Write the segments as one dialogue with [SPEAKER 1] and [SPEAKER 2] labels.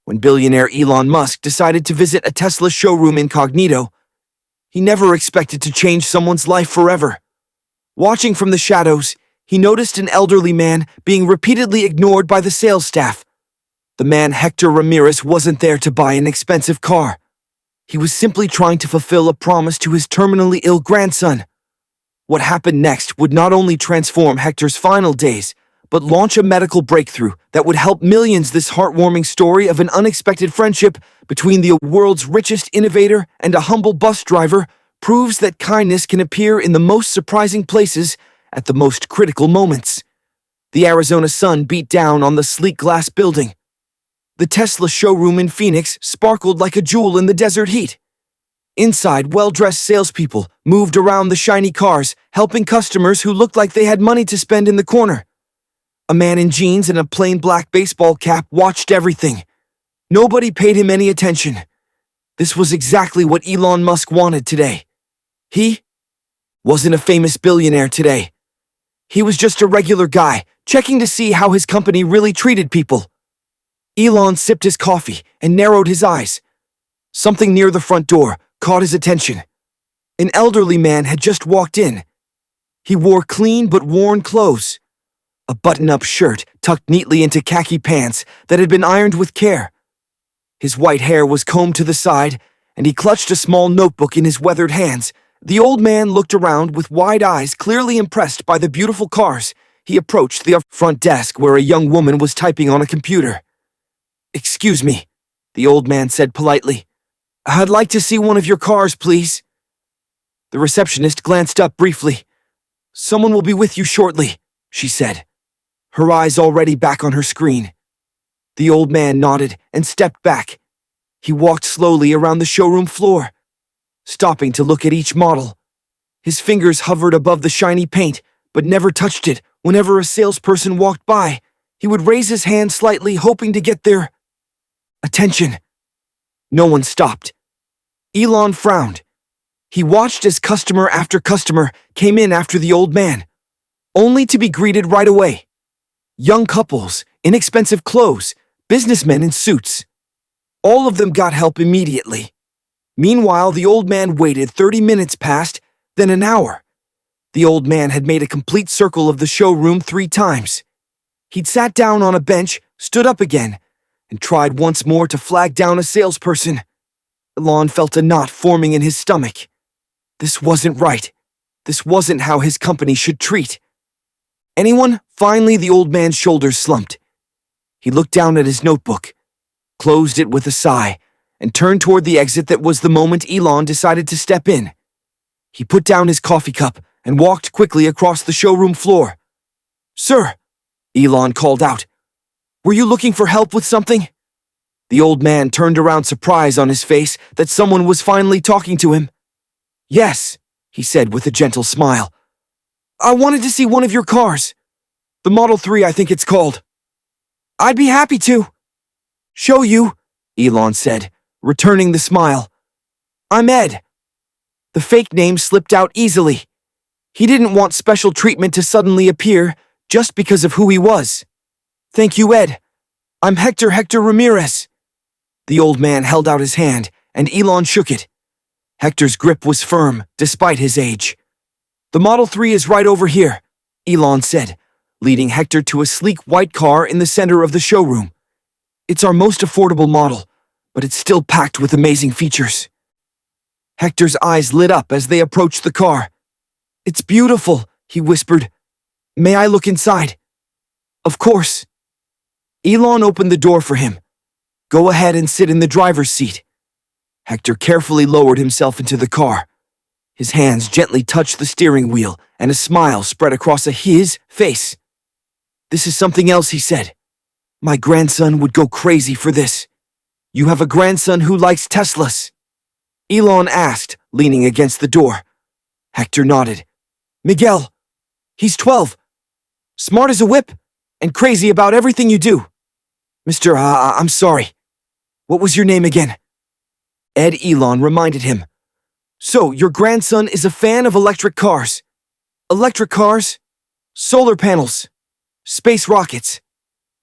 [SPEAKER 1] When billionaire Elon Musk decided to visit a Tesla showroom incognito, he never expected to change someone's life forever. Watching from the shadows, he noticed an elderly man being repeatedly ignored by the sales staff. The man Hector Ramirez wasn't there to buy an expensive car. He was simply trying to fulfill a promise to his terminally ill grandson. What happened next would not only transform Hector's final days, but launch a medical breakthrough that would help millions. This heartwarming story of an unexpected friendship between the world's richest innovator and a humble bus driver proves that kindness can appear in the most surprising places at the most critical moments. The Arizona sun beat down on the sleek glass building. The Tesla showroom in Phoenix sparkled like a jewel in the desert heat. Inside, well-dressed salespeople moved around the shiny cars, helping customers who looked like they had money to spend in the corner. A man in jeans and a plain black baseball cap watched everything. Nobody paid him any attention. This was exactly what Elon Musk wanted today. He wasn't a famous billionaire today. He was just a regular guy, checking to see how his company really treated people. Elon sipped his coffee and narrowed his eyes. Something near the front door caught his attention. An elderly man had just walked in. He wore clean but worn clothes. A button-up shirt tucked neatly into khaki pants that had been ironed with care. His white hair was combed to the side, and he clutched a small notebook in his weathered hands. The old man looked around with wide eyes, clearly impressed by the beautiful cars. He approached the front desk where a young woman was typing on a computer. "Excuse me," the old man said politely. "I'd like to see one of your cars, please." The receptionist glanced up briefly. "Someone will be with you shortly," she said, her eyes already back on her screen. The old man nodded and stepped back. He walked slowly around the showroom floor, stopping to look at each model. His fingers hovered above the shiny paint, but never touched it. Whenever a salesperson walked by, he would raise his hand slightly, hoping to get their attention. No one stopped. Elon frowned. He watched as customer after customer came in after the old man, only to be greeted right away. Young couples, inexpensive clothes, businessmen in suits. All of them got help immediately. Meanwhile, the old man waited. 30 minutes passed, then an hour. The old man had made a complete circle of the showroom 3 times. He'd sat down on a bench, stood up again, and tried once more to flag down a salesperson. Elon felt a knot forming in his stomach. This wasn't right. This wasn't how his company should treat anyone. Finally, the old man's shoulders slumped. He looked down at his notebook, closed it with a sigh, and turned toward the exit. That was the moment Elon decided to step in. He put down his coffee cup and walked quickly across the showroom floor. "Sir," Elon called out, "were you looking for help with something?" The old man turned around, surprise on his face that someone was finally talking to him. "Yes," he said with a gentle smile. "I wanted to see one of your cars. The Model 3, I think it's called." "I'd be happy to." "Show you," Elon said, returning the smile. "I'm Ed." The fake name slipped out easily. He didn't want special treatment to suddenly appear just because of who he was. "Thank you, Ed. I'm Hector Ramirez." The old man held out his hand, and Elon shook it. Hector's grip was firm, despite his age. "The Model 3 is right over here," Elon said, leading Hector to a sleek white car in the center of the showroom. "It's our most affordable model, but it's still packed with amazing features." Hector's eyes lit up as they approached the car. "It's beautiful," he whispered. "May I look inside?" "Of course." Elon opened the door for him. "Go ahead and sit in the driver's seat." Hector carefully lowered himself into the car. His hands gently touched the steering wheel, and a smile spread across his face. "This is something else," he said. "My grandson would go crazy for this." "You have a grandson who likes Teslas?" Elon asked, leaning against the door. Hector nodded. "Miguel. He's 12. Smart as a whip, and crazy about everything you do." "Mr. I'm sorry. What was your name again?" Ed, Elon reminded him. "So, your grandson is a fan of electric cars. Electric cars? Solar panels? Space rockets?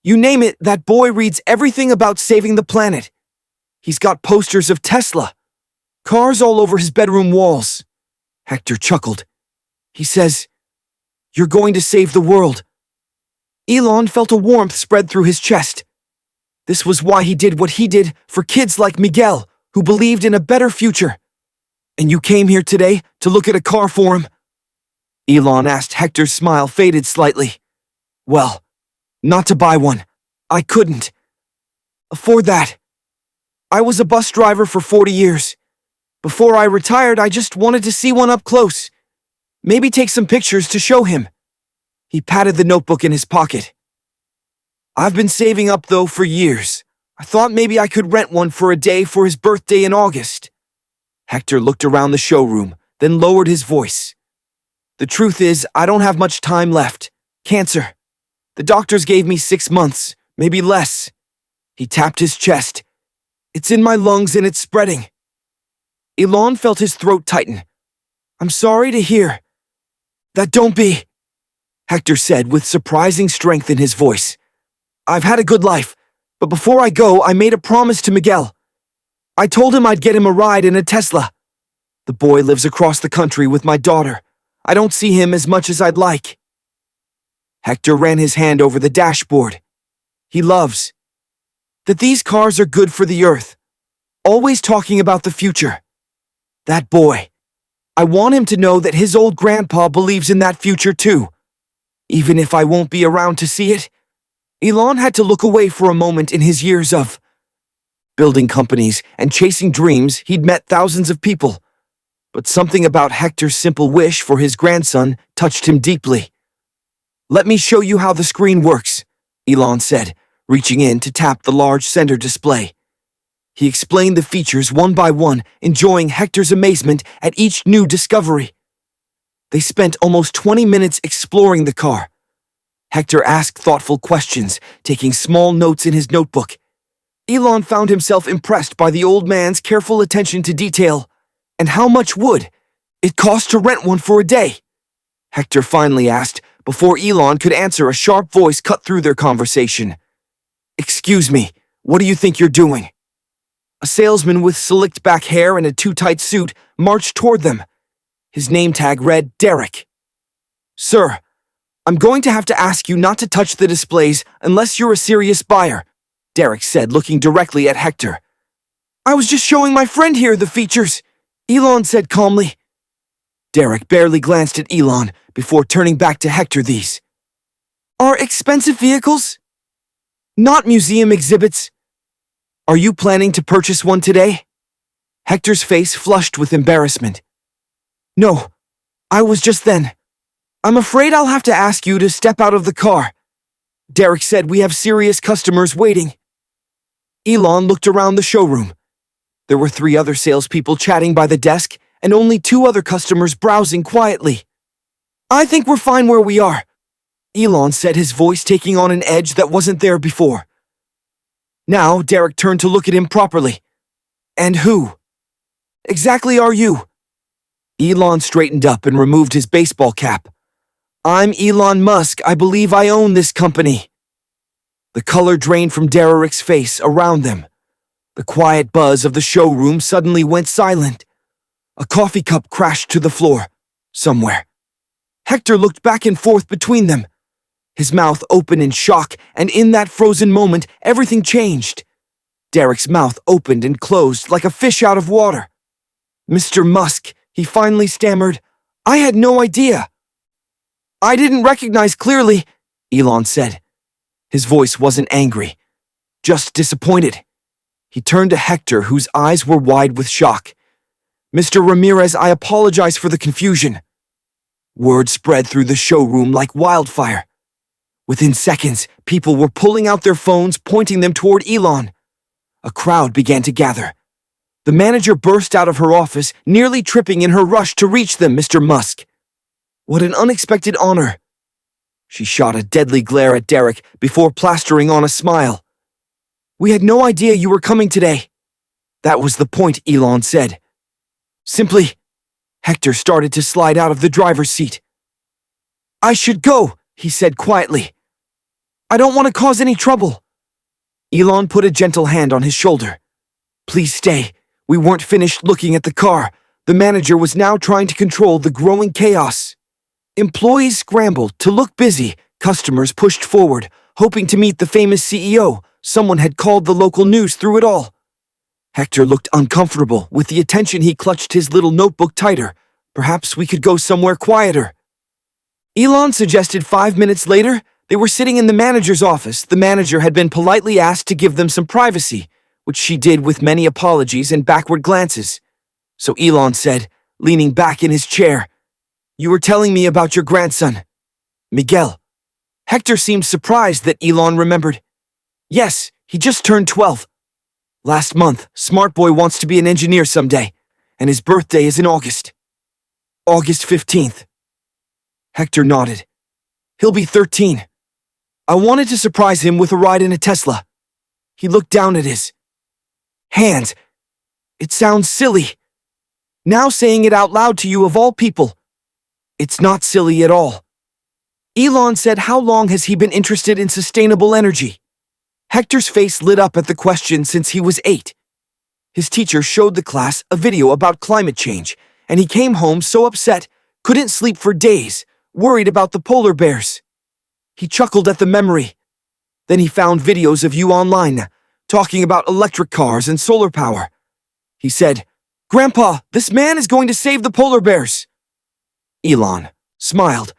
[SPEAKER 1] You name it, that boy reads everything about saving the planet. He's got posters of Tesla, cars all over his bedroom walls. Hector chuckled. He says, "You're going to save the world." Elon felt a warmth spread through his chest. This was why he did what he did for kids like Miguel, who believed in a better future. "And you came here today to look at a car for him?" Elon asked. Hector's smile faded slightly. "Well, not to buy one. I couldn't afford that. I was a bus driver for 40 years. Before I retired, I just wanted to see one up close. Maybe take some pictures to show him." He patted the notebook in his pocket. "I've been saving up, though, for years. I thought maybe I could rent one for a day for his birthday in August." Hector looked around the showroom, then lowered his voice. "The truth is, I don't have much time left. Cancer. The doctors gave me 6 months, maybe less." He tapped his chest. "It's in my lungs and it's spreading." Elon felt his throat tighten. "I'm sorry to hear that. Don't be," Hector said with surprising strength in his voice. "I've had a good life, but before I go, I made a promise to Miguel. I told him I'd get him a ride in a Tesla. The boy lives across the country with my daughter. I don't see him as much as I'd like." Hector ran his hand over the dashboard. "He loves that these cars are good for the earth, always talking about the future. That boy, I want him to know that his old grandpa believes in that future too, even if I won't be around to see it." Elon had to look away for a moment. In his years of building companies and chasing dreams, he'd met thousands of people. But something about Hector's simple wish for his grandson touched him deeply. "Let me show you how the screen works," Elon said, reaching in to tap the large center display. He explained the features one by one, enjoying Hector's amazement at each new discovery. They spent almost 20 minutes exploring the car. Hector asked thoughtful questions, taking small notes in his notebook. Elon found himself impressed by the old man's careful attention to detail. "And how much would it cost to rent one for a day?" Hector finally asked, before Elon could answer. A sharp voice cut through their conversation. "Excuse me, what do you think you're doing?" A salesman with slicked back hair and a too-tight suit marched toward them. His name tag read Derek. "Sir, I'm going to have to ask you not to touch the displays unless you're a serious buyer," Derek said, looking directly at Hector. "I was just showing my friend here the features," Elon said calmly. Derek barely glanced at Elon before turning back to Hector. "These are expensive vehicles, not museum exhibits. Are you planning to purchase one today?" Hector's face flushed with embarrassment. "No, I was just then. I'm afraid I'll have to ask you to step out of the car," Derek said. "We have serious customers waiting." Elon looked around the showroom. There were 3 other salespeople chatting by the desk and only 2 other customers browsing quietly. "I think we're fine where we are," Elon said, his voice taking on an edge that wasn't there before. Now Derek turned to look at him properly. "And who exactly are you?" Elon straightened up and removed his baseball cap. "I'm Elon Musk. I believe I own this company." The color drained from Derek's face around them. The quiet buzz of the showroom suddenly went silent. A coffee cup crashed to the floor, somewhere. Hector looked back and forth between them, his mouth open in shock, and in that frozen moment, everything changed. Derek's mouth opened and closed like a fish out of water. "Mr. Musk," he finally stammered, "I had no idea." "I didn't recognize clearly," Elon said. His voice wasn't angry, just disappointed. He turned to Hector, whose eyes were wide with shock. "Mr. Ramirez, I apologize for the confusion." Word spread through the showroom like wildfire. Within seconds, people were pulling out their phones, pointing them toward Elon. A crowd began to gather. The manager burst out of her office, nearly tripping in her rush to reach them. "Mr. Musk, what an unexpected honor." She shot a deadly glare at Derek before plastering on a smile. "We had no idea you were coming today." "That was the point," Elon said. Simply, Hector started to slide out of the driver's seat. "I should go," he said quietly. I don't want to cause any trouble. Elon put a gentle hand on his shoulder. Please stay. We weren't finished looking at the car. The manager was now trying to control the growing chaos. Employees scrambled to look busy. Customers pushed forward, hoping to meet the famous CEO. Someone had called the local news through it all. Hector looked uncomfortable. With the attention, he clutched his little notebook tighter. Perhaps we could go somewhere quieter. Elon suggested 5 minutes later. They were sitting in the manager's office. The manager had been politely asked to give them some privacy, which she did with many apologies and backward glances. So Elon said, leaning back in his chair, "You were telling me about your grandson, Miguel." Hector seemed surprised that Elon remembered. "Yes, he just turned 12. Last month, Smart Boy wants to be an engineer someday, and his birthday is in August. August 15th. Hector nodded. "He'll be 13. I wanted to surprise him with a ride in a Tesla." He looked down at his hands. "It sounds silly. Now saying it out loud to you of all people. It's not silly at all." Elon said, "How long has he been interested in sustainable energy?" Hector's face lit up at the question. Since he was 8. His teacher showed the class a video about climate change, and he came home so upset, couldn't sleep for days, worried about the polar bears. He chuckled at the memory. Then he found videos of you online, talking about electric cars and solar power. He said, "Grandpa, this man is going to save the polar bears." Elon smiled,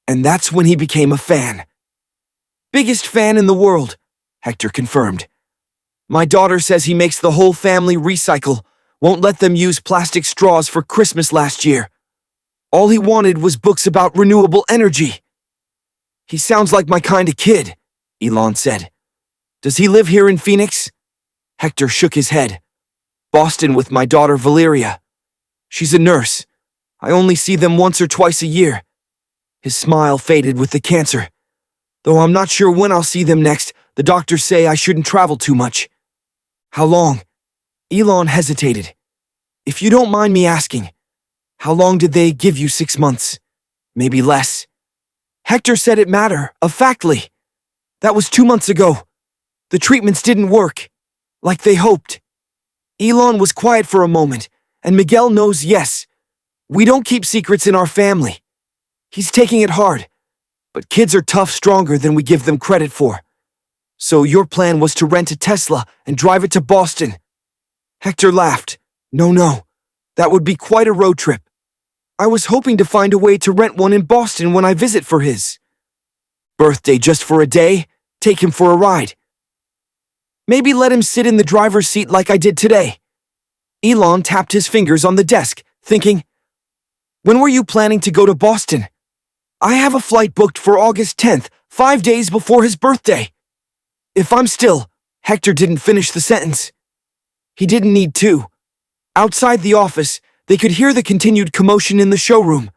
[SPEAKER 1] and that's when he became a fan. "Biggest fan in the world," Hector confirmed. "My daughter says he makes the whole family recycle, won't let them use plastic straws for Christmas last year. All he wanted was books about renewable energy." "He sounds like my kind of kid," Elon said. "Does he live here in Phoenix?" Hector shook his head. "Boston with my daughter Valeria. She's a nurse. I only see them once or twice a year." His smile faded with the cancer. "Though I'm not sure when I'll see them next. The doctors say I shouldn't travel too much." "How long?" Elon hesitated. "If you don't mind me asking, how long did they give you? 6 months? Maybe less?" Hector said it matter of factly. "That was 2 months ago. The treatments didn't work, like they hoped." Elon was quiet for a moment, and Miguel knows, yes. We don't keep secrets in our family. He's taking it hard, but kids are tough, stronger than we give them credit for. "So your plan was to rent a Tesla and drive it to Boston?" Hector laughed. No, that would be quite a road trip. I was hoping to find a way to rent one in Boston when I visit for his birthday, just for a day, take him for a ride. Maybe let him sit in the driver's seat like I did today." Elon tapped his fingers on the desk, thinking, "When were you planning to go to Boston?" "I have a flight booked for August 10th, 5 days before his birthday." "If I'm still..." Hector didn't finish the sentence. He didn't need to. Outside the office, they could hear the continued commotion in the showroom.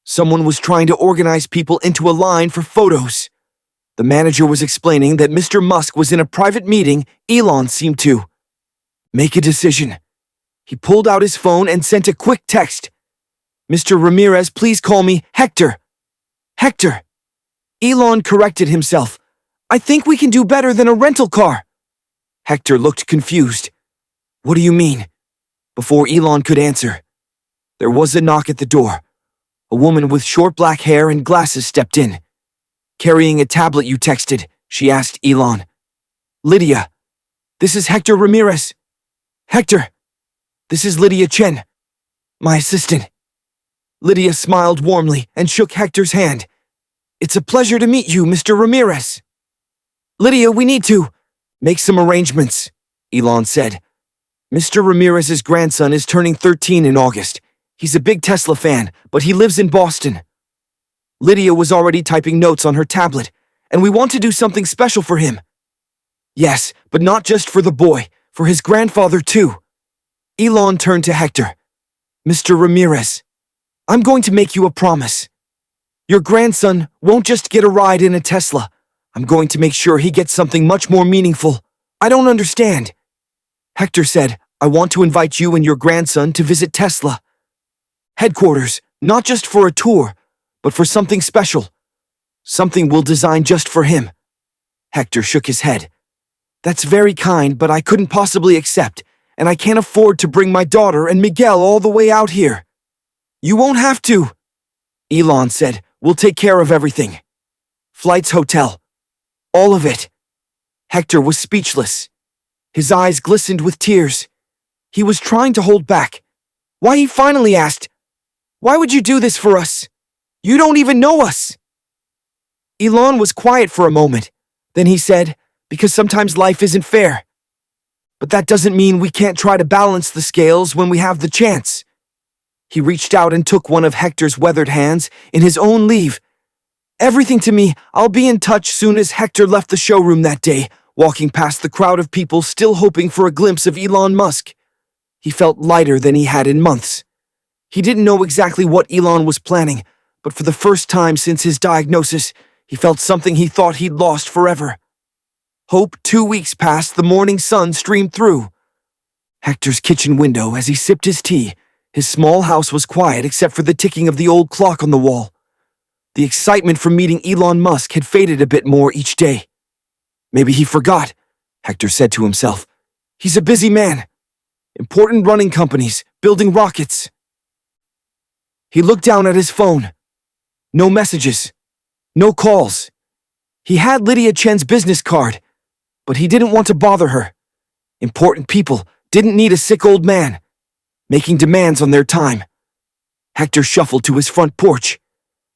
[SPEAKER 1] Someone was trying to organize people into a line for photos. The manager was explaining that Mr. Musk was in a private meeting. Elon seemed to make a decision. He pulled out his phone and sent a quick text. "Mr. Ramirez, please call me Hector." "Hector." Elon corrected himself. "I think we can do better than a rental car." Hector looked confused. "What do you mean?" Before Elon could answer, there was a knock at the door. A woman with short black hair and glasses stepped in. "Carrying a tablet you texted?" she asked Elon. "Lydia. This is Hector Ramirez." "Hector. This is Lydia Chen, my assistant." Lydia smiled warmly and shook Hector's hand. "It's a pleasure to meet you, Mr. Ramirez." "Lydia, we need to make some arrangements," Elon said. "Mr. Ramirez's grandson is turning 13 in August. He's a big Tesla fan, but he lives in Boston." Lydia was already typing notes on her tablet, "And we want to do something special for him." "Yes, but not just for the boy, for his grandfather too." Elon turned to Hector. "Mr. Ramirez, I'm going to make you a promise. Your grandson won't just get a ride in a Tesla. I'm going to make sure he gets something much more meaningful." "I don't understand." Hector said, "I want to invite you and your grandson to visit Tesla headquarters, not just for a tour, but for something special. Something we'll design just for him." Hector shook his head. That's very kind, but I couldn't possibly accept, and I can't afford to bring my daughter and Miguel all the way out here. You won't have to, Elon said. We'll take care of everything. Flights, hotel. All of it. Hector was speechless. His eyes glistened with tears. He was trying to hold back. Why, he finally asked, why would you do this for us? You don't even know us. Elon was quiet for a moment. Then he said, because sometimes life isn't fair. But that doesn't mean we can't try to balance the scales when we have the chance. He reached out and took one of Hector's weathered hands in his own leave. Everything to me. I'll be in touch soon. As Hector left the showroom that day, walking past the crowd of people still hoping for a glimpse of Elon Musk. He felt lighter than he had in months. He didn't know exactly what Elon was planning, but for the first time since his diagnosis, he felt something he thought he'd lost forever. Hope. 2 weeks passed, the morning sun streamed through Hector's kitchen window as he sipped his tea. His small house was quiet except for the ticking of the old clock on the wall. The excitement from meeting Elon Musk had faded a bit more each day. Maybe he forgot, Hector said to himself. He's a busy man. Important running companies, building rockets. He looked down at his phone. No messages. No calls. He had Lydia Chen's business card, but he didn't want to bother her. Important people didn't need a sick old man making demands on their time. Hector shuffled to his front porch.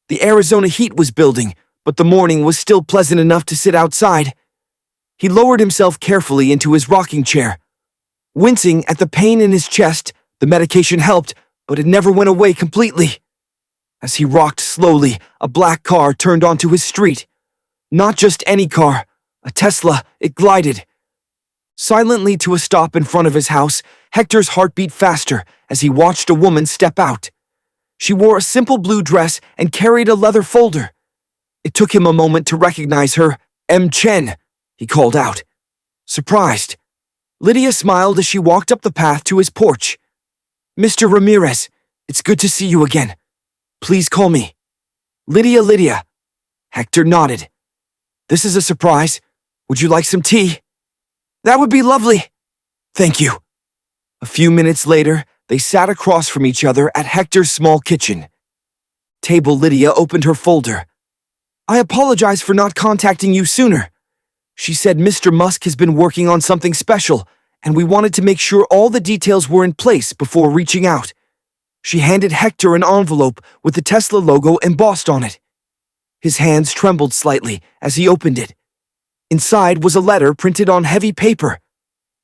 [SPEAKER 1] The Arizona heat was building, but the morning was still pleasant enough to sit outside. He lowered himself carefully into his rocking chair. Wincing at the pain in his chest, the medication helped, but it never went away completely. As he rocked slowly, a black car turned onto his street. Not just any car, a Tesla. It glided silently to a stop in front of his house. Hector's heart beat faster as he watched a woman step out. She wore a simple blue dress and carried a leather folder. It took him a moment to recognize her. M. Chen, he called out. Surprised, Lydia smiled as she walked up the path to his porch. Mr. Ramirez, it's good to see you again. Please call me Lydia. Hector nodded. This is a surprise. Would you like some tea? That would be lovely. Thank you. A few minutes later, they sat across from each other at Hector's small kitchen table. Lydia opened her folder. I apologize for not contacting you sooner. She said Mr. Musk has been working on something special, and we wanted to make sure all the details were in place before reaching out. She handed Hector an envelope with the Tesla logo embossed on it. His hands trembled slightly as he opened it. Inside was a letter printed on heavy paper.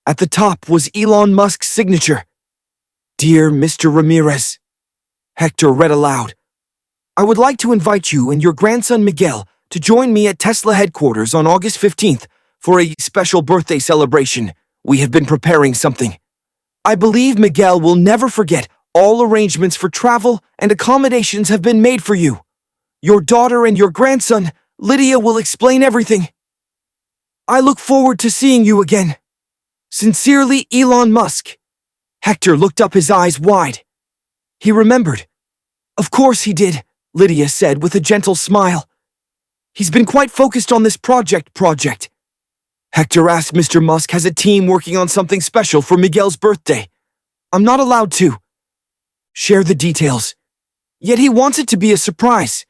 [SPEAKER 1] At the top was Elon Musk's signature. Dear Mr. Ramirez, Hector read aloud. I would like to invite you and your grandson Miguel to join me at Tesla headquarters on August 15th for a special birthday celebration. We have been preparing something I believe Miguel will never forget. All arrangements for travel and accommodations have been made for you. Your daughter and your grandson, Lydia, will explain everything. I look forward to seeing you again. Sincerely, Elon Musk. Hector looked up, his eyes wide. He remembered. Of course he did, Lydia said with a gentle smile. He's been quite focused on this project. Hector asked. Mr. Musk has a team working on something special for Miguel's birthday. I'm not allowed to share the details. Yet he wants it to be a surprise.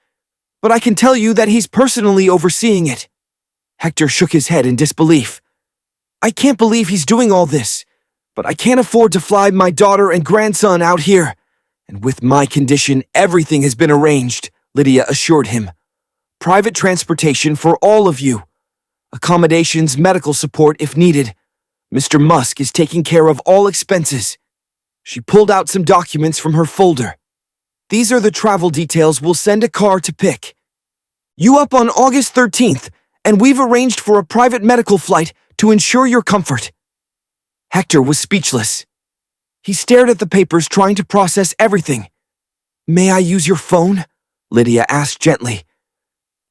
[SPEAKER 1] But I can tell you that he's personally overseeing it. Hector shook his head in disbelief. I can't believe he's doing all this, but I can't afford to fly my daughter and grandson out here. And with my condition, everything has been arranged, Lydia assured him. Private transportation for all of you. Accommodations, medical support if needed. Mr. Musk is taking care of all expenses. She pulled out some documents from her folder. These are the travel details. We'll send a car to pick you up on August 13th, and we've arranged for a private medical flight to ensure your comfort. Hector was speechless. He stared at the papers, trying to process everything. May I use your phone? Lydia asked gently.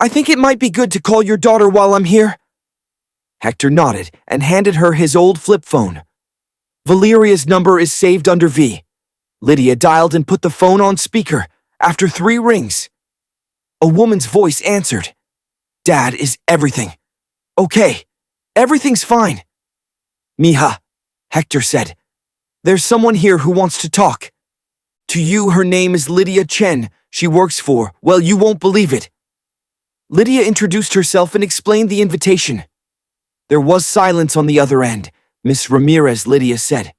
[SPEAKER 1] I think it might be good to call your daughter while I'm here. Hector nodded and handed her his old flip phone. Valeria's number is saved under V. Lydia dialed and put the phone on speaker. After 3 rings, a woman's voice answered. Dad is everything. Okay, everything's fine. Mija, Hector said. There's someone here who wants to talk. To you, her name is Lydia Chen. She works for, well, you won't believe it. Lydia introduced herself and explained the invitation. There was silence on the other end. Miss Ramirez, Lydia said.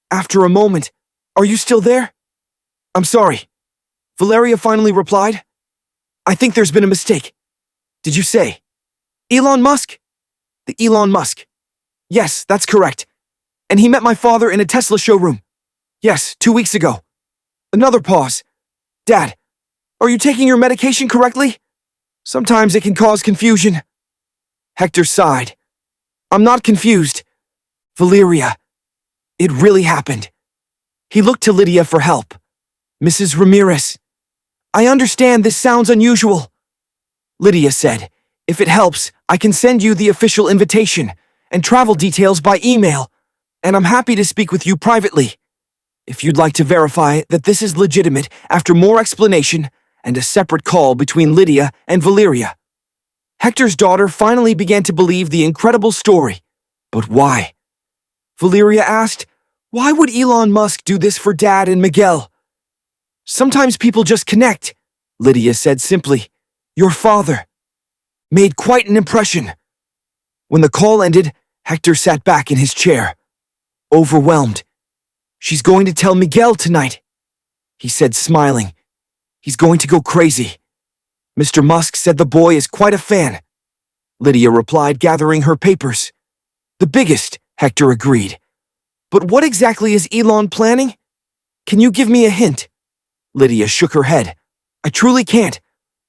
[SPEAKER 1] After a moment, are you still there? I'm sorry. Valeria finally replied. I think there's been a mistake. Did you say Elon Musk? The Elon Musk. Yes, that's correct. And he met my father in a Tesla showroom. Yes, 2 weeks ago. Another pause. Dad, are you taking your medication correctly? Sometimes it can cause confusion. Hector sighed. I'm not confused. Valeria, it really happened. He looked to Lydia for help. Mrs. Ramirez, I understand this sounds unusual. Lydia said, if it helps, I can send you the official invitation and travel details by email, and I'm happy to speak with you privately. If you'd like to verify that this is legitimate after more explanation and a separate call between Lydia and Valeria. Hector's daughter finally began to believe the incredible story. But why? Valeria asked, why would Elon Musk do this for Dad and Miguel? Sometimes people just connect, Lydia said simply. Your father made quite an impression. When the call ended, Hector sat back in his chair, overwhelmed. She's going to tell Miguel tonight, he said, smiling. He's going to go crazy. Mr. Musk said the boy is quite a fan. Lydia replied, gathering her papers. The biggest, Hector agreed. But what exactly is Elon planning? Can you give me a hint? Lydia shook her head. I truly can't,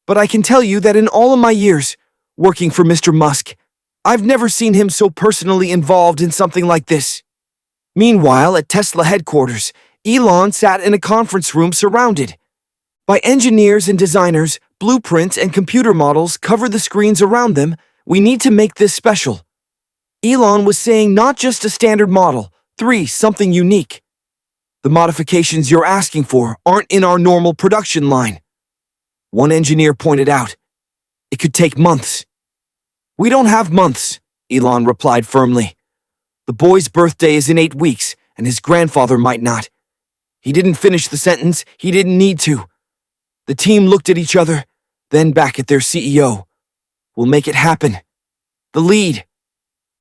[SPEAKER 1] but I can tell you that in all of my years working for Mr. Musk, I've never seen him so personally involved in something like this. Meanwhile, at Tesla headquarters, Elon sat in a conference room surrounded by engineers and designers. Blueprints and computer models cover the screens around them. We need to make this special. Elon was saying not just a standard Model 3, something unique. The modifications you're asking for aren't in our normal production line. One engineer pointed out. It could take months. We don't have months, Elon replied firmly. The boy's birthday is in 8 weeks, and his grandfather might not. He didn't finish the sentence. He didn't need to. The team looked at each other, then back at their CEO. We'll make it happen. The lead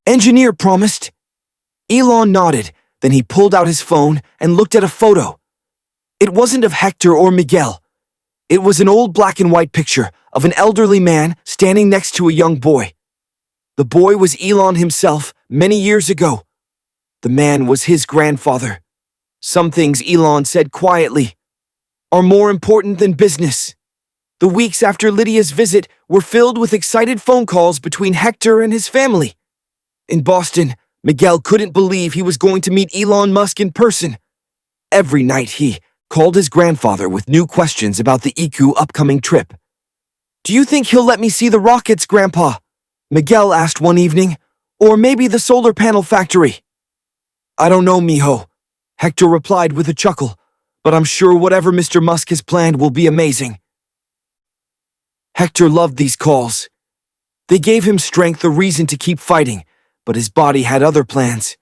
[SPEAKER 1] engineer promised. Elon nodded, then he pulled out his phone and looked at a photo. It wasn't of Hector or Miguel. It was an old black and white picture of an elderly man standing next to a young boy. The boy was Elon himself many years ago. The man was his grandfather. Some things, Elon said quietly, are more important than business. The weeks after Lydia's visit were filled with excited phone calls between Hector and his family. In Boston, Miguel couldn't believe he was going to meet Elon Musk in person. Every night he called his grandfather with new questions about the EQ upcoming trip. Do you think he'll let me see the rockets, Grandpa? Miguel asked one evening. Or maybe the solar panel factory? I don't know, mijo, Hector replied with a chuckle, but I'm sure whatever Mr. Musk has planned will be amazing. Hector loved these calls. They gave him strength, a reason to keep fighting, but his body had other plans.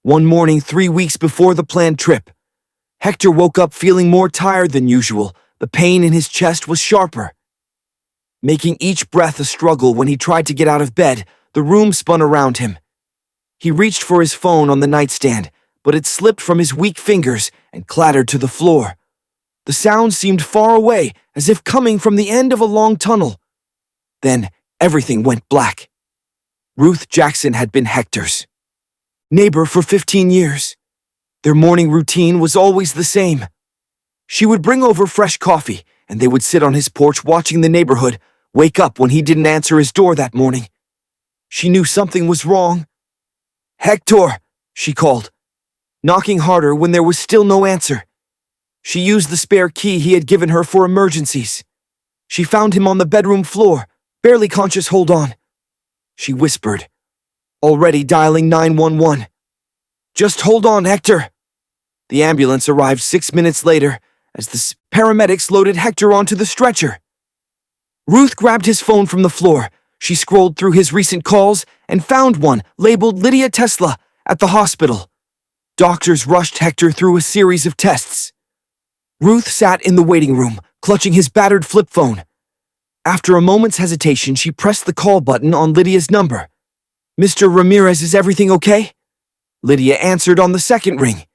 [SPEAKER 1] One morning, 3 weeks before the planned trip, Hector woke up feeling more tired than usual. The pain in his chest was sharper, making each breath a struggle. When he tried to get out of bed, the room spun around him. He reached for his phone on the nightstand, but it slipped from his weak fingers and clattered to the floor. The sound seemed far away, as if coming from the end of a long tunnel. Then everything went black. Ruth Jackson had been Hector's neighbor for 15 years. Their morning routine was always the same. She would bring over fresh coffee, and they would sit on his porch watching the neighborhood wake up when he didn't answer his door that morning. She knew something was wrong. Hector, she called, knocking harder when there was still no answer. She used the spare key he had given her for emergencies. She found him on the bedroom floor, barely conscious. Hold on, she whispered, already dialing 911. Just hold on, Hector. The ambulance arrived 6 minutes later as the paramedics loaded Hector onto the stretcher. Ruth grabbed his phone from the floor. She scrolled through his recent calls and found one labeled Lydia Tesla at the hospital. Doctors rushed Hector through a series of tests. Ruth sat in the waiting room, clutching his battered flip phone. After a moment's hesitation, she pressed the call button on Lydia's number. "Mr. Ramirez, is everything okay?" Lydia answered on the second ring.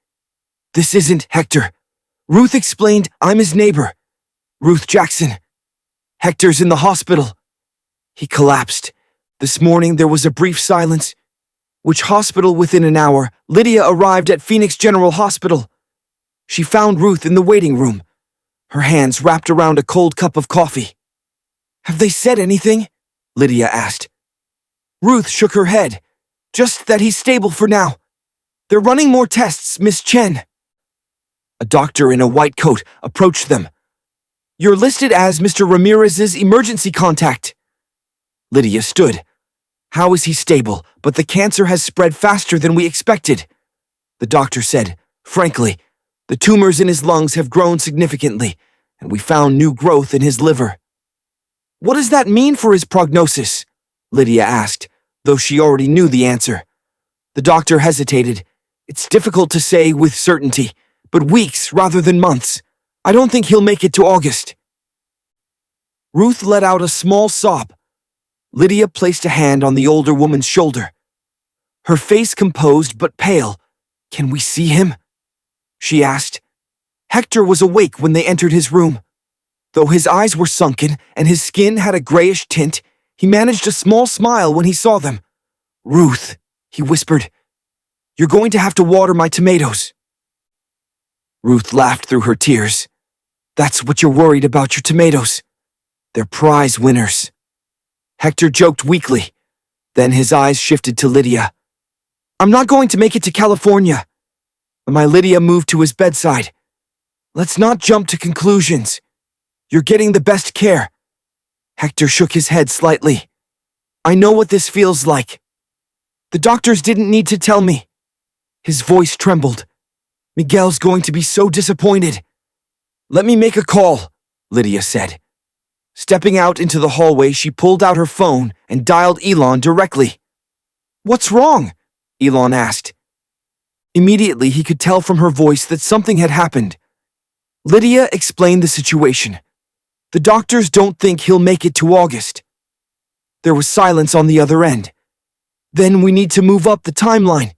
[SPEAKER 1] "This isn't Hector." Ruth explained, "I'm his neighbor, Ruth Jackson. Hector's in the hospital." He collapsed. This morning there was a brief silence. "Which hospital?" Within an hour, Lydia arrived at Phoenix General Hospital. She found Ruth in the waiting room, her hands wrapped around a cold cup of coffee. "Have they said anything?" Lydia asked. Ruth shook her head. "Just that he's stable for now. They're running more tests, Miss Chen." A doctor in a white coat approached them. "You're listed as Mr. Ramirez's emergency contact." Lydia stood. "How is he stable? But the cancer has spread faster than we expected." The doctor said, "Frankly, the tumors in his lungs have grown significantly, and we found new growth in his liver." "What does that mean for his prognosis?" Lydia asked, though she already knew the answer. The doctor hesitated. "It's difficult to say with certainty, but weeks rather than months. I don't think he'll make it to August." Ruth let out a small sob. Lydia placed a hand on the older woman's shoulder. Her face composed but pale. "Can we see him?" she asked. Hector was awake when they entered his room. Though his eyes were sunken and his skin had a grayish tint, he managed a small smile when he saw them. "Ruth," he whispered, "you're going to have to water my tomatoes." Ruth laughed through her tears. "That's what you're worried about, your tomatoes. They're prize winners." Hector joked weakly. Then his eyes shifted to Lydia. "I'm not going to make it to California." My Lydia moved to his bedside. "Let's not jump to conclusions. You're getting the best care." Hector shook his head slightly. "I know what this feels like. The doctors didn't need to tell me." His voice trembled. "Miguel's going to be so disappointed." "Let me make a call," Lydia said. Stepping out into the hallway, she pulled out her phone and dialed Elon directly. "What's wrong?" Elon asked. Immediately, he could tell from her voice that something had happened. Lydia explained the situation. "The doctors don't think he'll make it to August." There was silence on the other end. "Then we need to move up the timeline."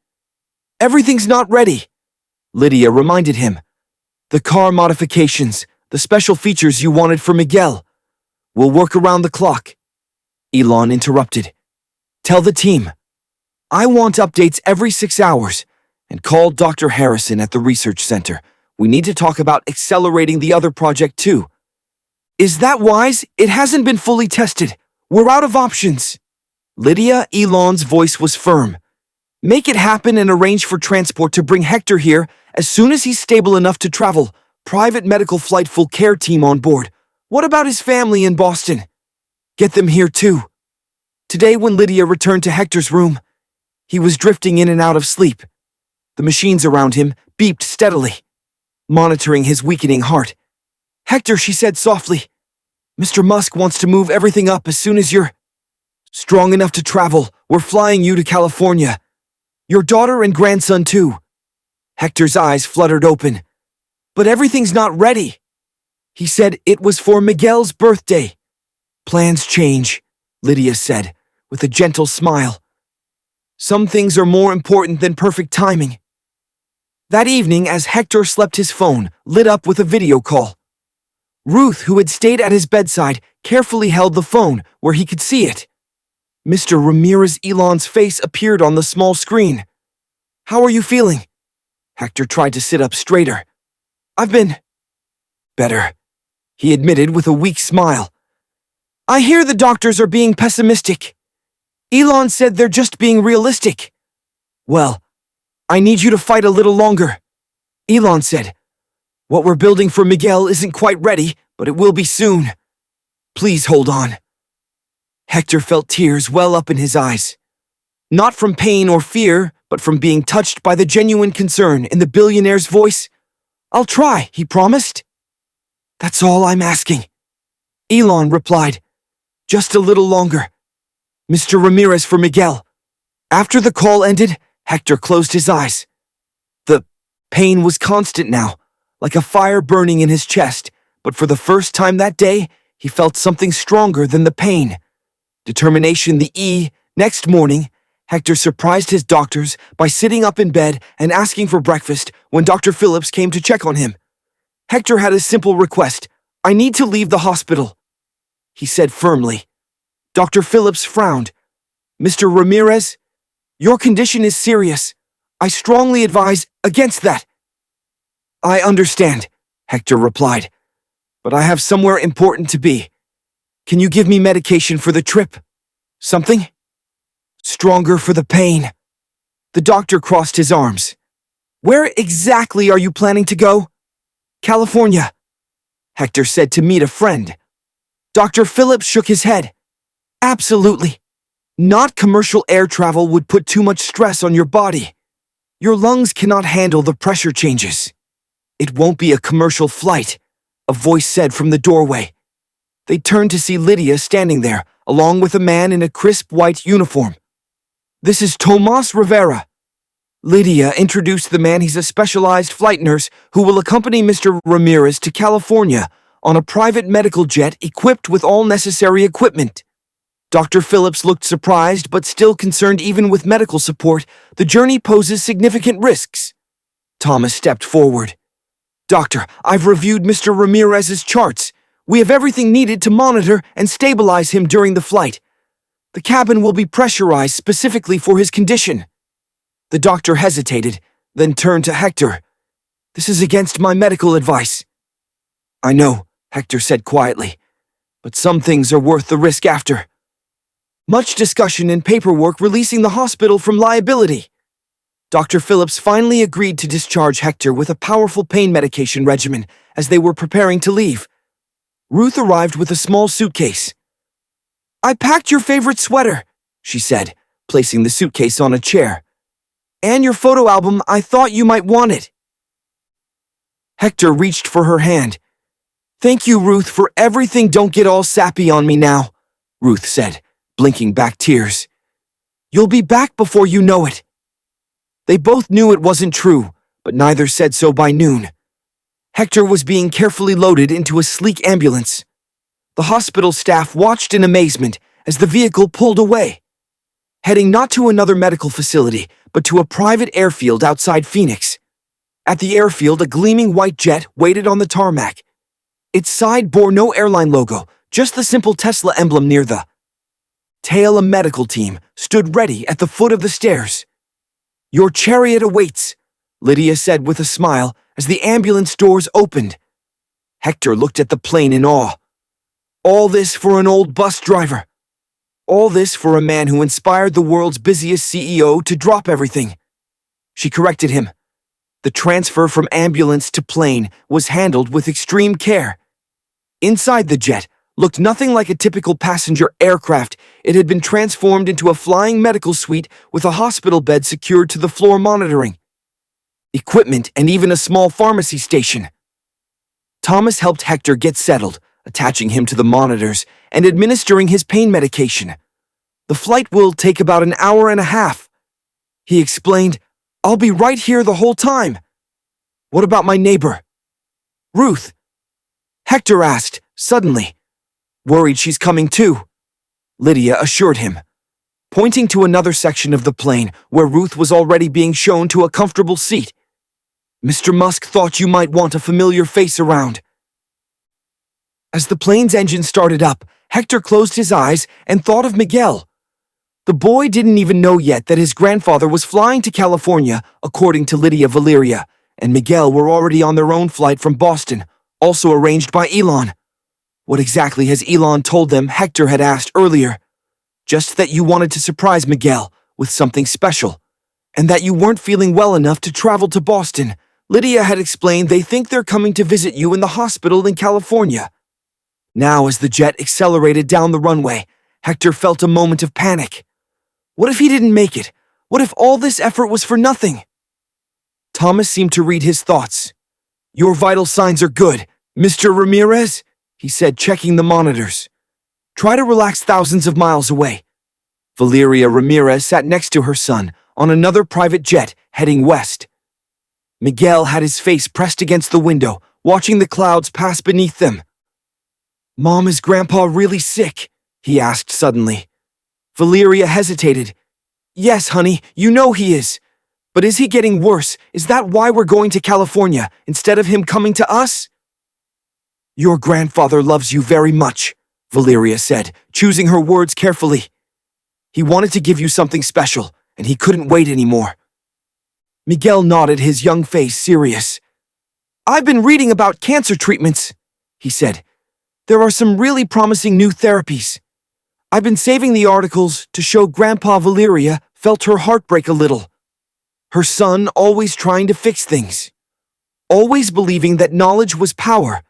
[SPEAKER 1] "Everything's not ready," Lydia reminded him. "The car modifications, the special features you wanted for Miguel. We'll work around the clock." Elon interrupted. "Tell the team. I want updates every 6 hours, and call Dr. Harrison at the research center. We need to talk about accelerating the other project too." "Is that wise? It hasn't been fully tested. We're out of options." Elon's voice was firm. "Make it happen and arrange for transport to bring Hector here as soon as he's stable enough to travel. Private medical flight, full care team on board. What about his family in Boston? Get them here too." Today, when Lydia returned to Hector's room, he was drifting in and out of sleep. The machines around him beeped steadily, monitoring his weakening heart. "Hector," she said softly, "Mr. Musk wants to move everything up as soon as you're strong enough to travel. We're flying you to California. Your daughter and grandson too." Hector's eyes fluttered open. "But everything's not ready." He said it was for Miguel's birthday. "Plans change," Lydia said, with a gentle smile. "Some things are more important than perfect timing." That evening, as Hector slept, his phone lit up with a video call. Ruth, who had stayed at his bedside, carefully held the phone where he could see it. Mr. Ramirez Elon's face appeared on the small screen. "How are you feeling?" Hector tried to sit up straighter. "I've been better," he admitted with a weak smile. "I hear the doctors are being pessimistic. Elon said they're just being realistic." "Well, I need you to fight a little longer," Elon said. "What we're building for Miguel isn't quite ready, but it will be soon. Please hold on." Hector felt tears well up in his eyes. Not from pain or fear, but from being touched by the genuine concern in the billionaire's voice. "I'll try," he promised. "That's all I'm asking," Elon replied. "Just a little longer. Mr. Ramirez for Miguel. After the call ended, Hector closed his eyes. The pain was constant now, like a fire burning in his chest, but for the first time that day, he felt something stronger than the pain. Determination, the E. Next morning, Hector surprised his doctors by sitting up in bed and asking for breakfast when Dr. Phillips came to check on him. Hector had a simple request. "I need to leave the hospital," he said firmly. Dr. Phillips frowned. "Mr. Ramirez, your condition is serious. I strongly advise against that." "I understand," Hector replied, "but I have somewhere important to be. Can you give me medication for the trip? Something stronger for the pain?" The doctor crossed his arms. "Where exactly are you planning to go?" "California," Hector said, "to meet a friend." Dr. Phillips shook his head. "Absolutely. Not commercial air travel would put too much stress on your body. Your lungs cannot handle the pressure changes." "It won't be a commercial flight," a voice said from the doorway. They turned to see Lydia standing there, along with a man in a crisp white uniform. "This is Tomas Rivera." Lydia introduced the man. "He's a specialized flight nurse who will accompany Mr. Ramirez to California on a private medical jet equipped with all necessary equipment." Dr. Phillips looked surprised but still concerned. Even with medical support, the journey poses significant risks. Thomas stepped forward. "Doctor, I've reviewed Mr. Ramirez's charts. We have everything needed to monitor and stabilize him during the flight. The cabin will be pressurized specifically for his condition." The doctor hesitated, then turned to Hector. "This is against my medical advice." "I know," Hector said quietly, "but some things are worth the risk after." Much discussion and paperwork releasing the hospital from liability. Dr. Phillips finally agreed to discharge Hector with a powerful pain medication regimen as they were preparing to leave. Ruth arrived with a small suitcase. "I packed your favorite sweater," she said, placing the suitcase on a chair. "And your photo album. I thought you might want it." Hector reached for her hand. "Thank you, Ruth, for everything. Don't get all sappy on me now," Ruth said, blinking back tears. "You'll be back before you know it." They both knew it wasn't true, but neither said so by noon. Hector was being carefully loaded into a sleek ambulance. The hospital staff watched in amazement as the vehicle pulled away, heading not to another medical facility, but to a private airfield outside Phoenix. At the airfield, a gleaming white jet waited on the tarmac. Its side bore no airline logo, just the simple Tesla emblem near the tail. A medical team stood ready at the foot of the stairs. "Your chariot awaits," Lydia said with a smile as the ambulance doors opened. Hector looked at the plane in awe. All this for an old bus driver. All this for a man who inspired the world's busiest CEO to drop everything. She corrected him. The transfer from ambulance to plane was handled with extreme care. Inside the jet looked nothing like a typical passenger aircraft. It had been transformed into a flying medical suite with a hospital bed secured to the floor, monitoring equipment, and even a small pharmacy station. Thomas helped Hector get settled, attaching him to the monitors and administering his pain medication. "The flight will take about an hour and a half," he explained. "I'll be right here the whole time." "What about my neighbor, Ruth?" Hector asked, suddenly. "Worried she's coming too," Lydia assured him, pointing to another section of the plane where Ruth was already being shown to a comfortable seat. "Mr. Musk thought you might want a familiar face around." As the plane's engine started up, Hector closed his eyes and thought of Miguel. The boy didn't even know yet that his grandfather was flying to California, according to Lydia. Valeria and Miguel were already on their own flight from Boston, also arranged by Elon. What exactly has Elon told them? Hector had asked earlier. Just that you wanted to surprise Miguel with something special, and that you weren't feeling well enough to travel to Boston. Lydia had explained they think they're coming to visit you in the hospital in California. Now, as the jet accelerated down the runway, Hector felt a moment of panic. What if he didn't make it? What if all this effort was for nothing? Thomas seemed to read his thoughts. "Your vital signs are good, Mr. Ramirez," he said, checking the monitors. "Try to relax thousands of miles away. Valeria Ramirez sat next to her son on another private jet heading west. Miguel had his face pressed against the window, watching the clouds pass beneath them. "Mom, is Grandpa really sick?" he asked suddenly. Valeria hesitated. "Yes, honey, you know he is. But is he getting worse? Is that why we're going to California, instead of him coming to us?" "Your grandfather loves you very much," Valeria said, choosing her words carefully. "He wanted to give you something special, and he couldn't wait anymore." Miguel nodded, his young face serious. "I've been reading about cancer treatments," he said. "There are some really promising new therapies. I've been saving the articles to show Grandpa." Valeria felt her heart break a little. Her son always trying to fix things, always believing that knowledge was power.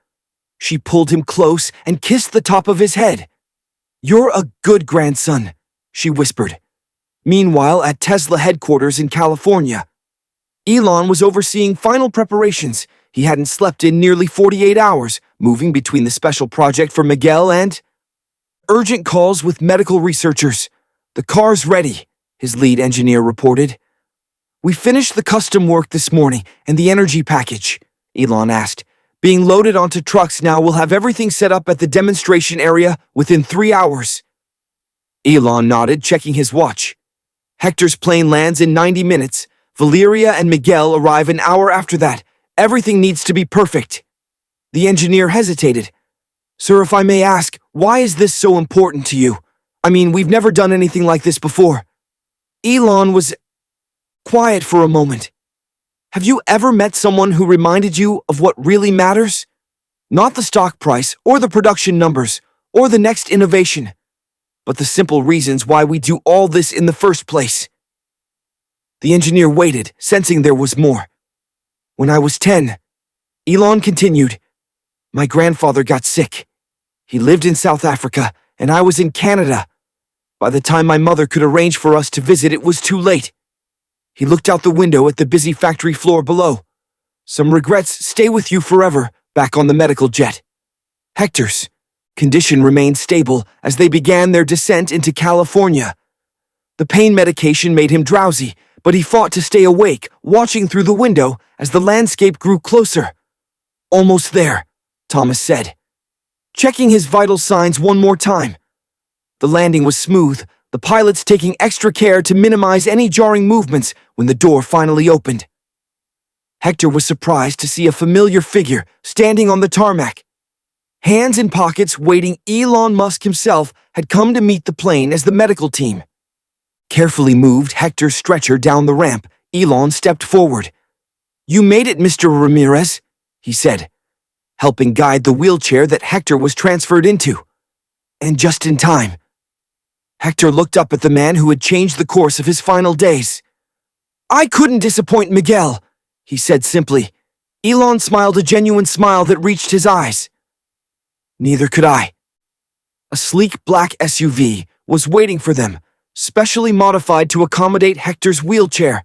[SPEAKER 1] She pulled him close and kissed the top of his head. "You're a good grandson," she whispered. Meanwhile, at Tesla headquarters in California, Elon was overseeing final preparations. He hadn't slept in nearly 48 hours, moving between the special project for Miguel and urgent calls with medical researchers. "The car's ready," his lead engineer reported. "We finished the custom work this morning, and the energy package," Elon asked. "Being loaded onto trucks now. We'll have everything set up at the demonstration area within 3 hours." Elon nodded, checking his watch. Hector's plane lands in 90 minutes. Valeria and Miguel arrive an hour after that. Everything needs to be perfect. The engineer hesitated. "Sir, if I may ask, why is this so important to you? I mean, we've never done anything like this before." Elon was quiet for a moment. "Have you ever met someone who reminded you of what really matters? Not the stock price, or the production numbers, or the next innovation, but the simple reasons why we do all this in the first place." The engineer waited, sensing there was more. "When I was 10, Elon continued, "my grandfather got sick. He lived in South Africa, and I was in Canada. By the time my mother could arrange for us to visit, it was too late." He looked out the window at the busy factory floor below. "Some regrets stay with you forever," back on the medical jet. Hector's condition remained stable as they began their descent into California. The pain medication made him drowsy, but he fought to stay awake, watching through the window as the landscape grew closer. "Almost there," Thomas said, checking his vital signs one more time. The landing was smooth, the pilots taking extra care to minimize any jarring movements when the door finally opened. Hector was surprised to see a familiar figure standing on the tarmac. Hands in pockets, waiting. Elon Musk himself had come to meet the plane as the medical team. Carefully moved Hector's stretcher down the ramp, Elon stepped forward. "You made it, Mr. Ramirez," he said, helping guide the wheelchair that Hector was transferred into. "And just in time." Hector looked up at the man who had changed the course of his final days. "I couldn't disappoint Miguel," he said simply. Elon smiled, a genuine smile that reached his eyes. "Neither could I." A sleek black SUV was waiting for them, specially modified to accommodate Hector's wheelchair,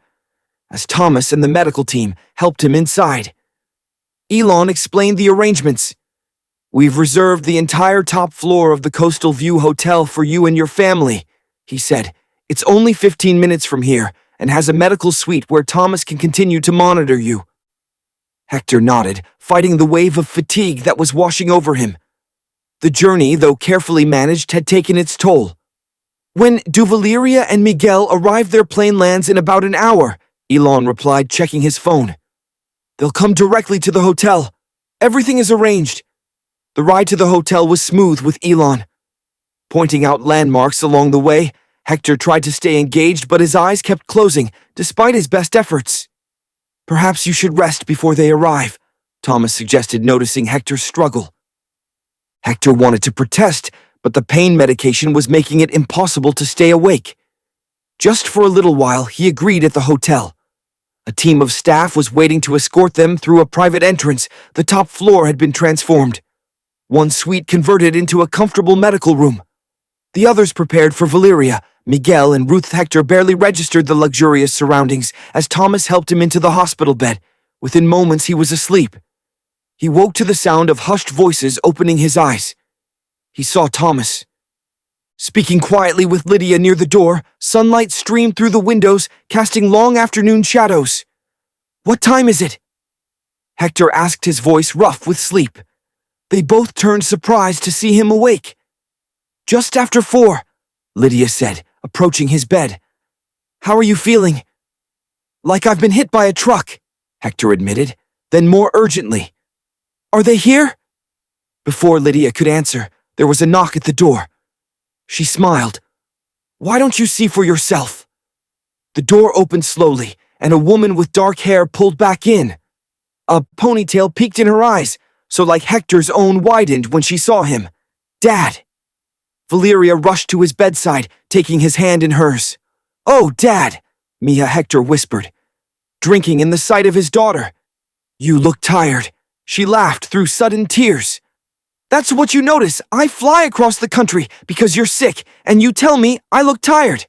[SPEAKER 1] as Thomas and the medical team helped him inside. Elon explained the arrangements. "We've reserved the entire top floor of the Coastal View Hotel for you and your family," he said. "It's only 15 minutes from here and has a medical suite where Thomas can continue to monitor you." Hector nodded, fighting the wave of fatigue that was washing over him. The journey, though carefully managed, had taken its toll. "When do Valeria and Miguel arrive? Their plane lands in about an hour," Elon replied, checking his phone. "They'll come directly to the hotel. Everything is arranged." The ride to the hotel was smooth with Elon. Pointing out landmarks along the way, Hector tried to stay engaged, but his eyes kept closing, despite his best efforts. "Perhaps you should rest before they arrive," Thomas suggested, noticing Hector's struggle. Hector wanted to protest, but the pain medication was making it impossible to stay awake. Just for a little while, he agreed at the hotel. A team of staff was waiting to escort them through a private entrance. The top floor had been transformed. One suite converted into a comfortable medical room. The others prepared for Valeria. Miguel and Ruth. Hector barely registered the luxurious surroundings as Thomas helped him into the hospital bed. Within moments, he was asleep. He woke to the sound of hushed voices. Opening his eyes, he saw Thomas. Speaking quietly with Lydia near the door, sunlight streamed through the windows, casting long afternoon shadows. "What time is it?" Hector asked, his voice rough with sleep. They both turned surprised to see him awake. "Just after 4, Lydia said, approaching his bed. "How are you feeling?" "Like I've been hit by a truck," Hector admitted, then more urgently. "Are they here?" Before Lydia could answer, there was a knock at the door. She smiled. "Why don't you see for yourself?" The door opened slowly, and a woman with dark hair pulled back in. A ponytail peeked in her eyes, so like Hector's own widened when she saw him. "Dad!" Valeria rushed to his bedside, taking his hand in hers. "Oh, Dad!" Mia Hector whispered, drinking in the sight of his daughter. "You look tired." She laughed through sudden tears. "That's what you notice. I fly across the country because you're sick, and you tell me I look tired."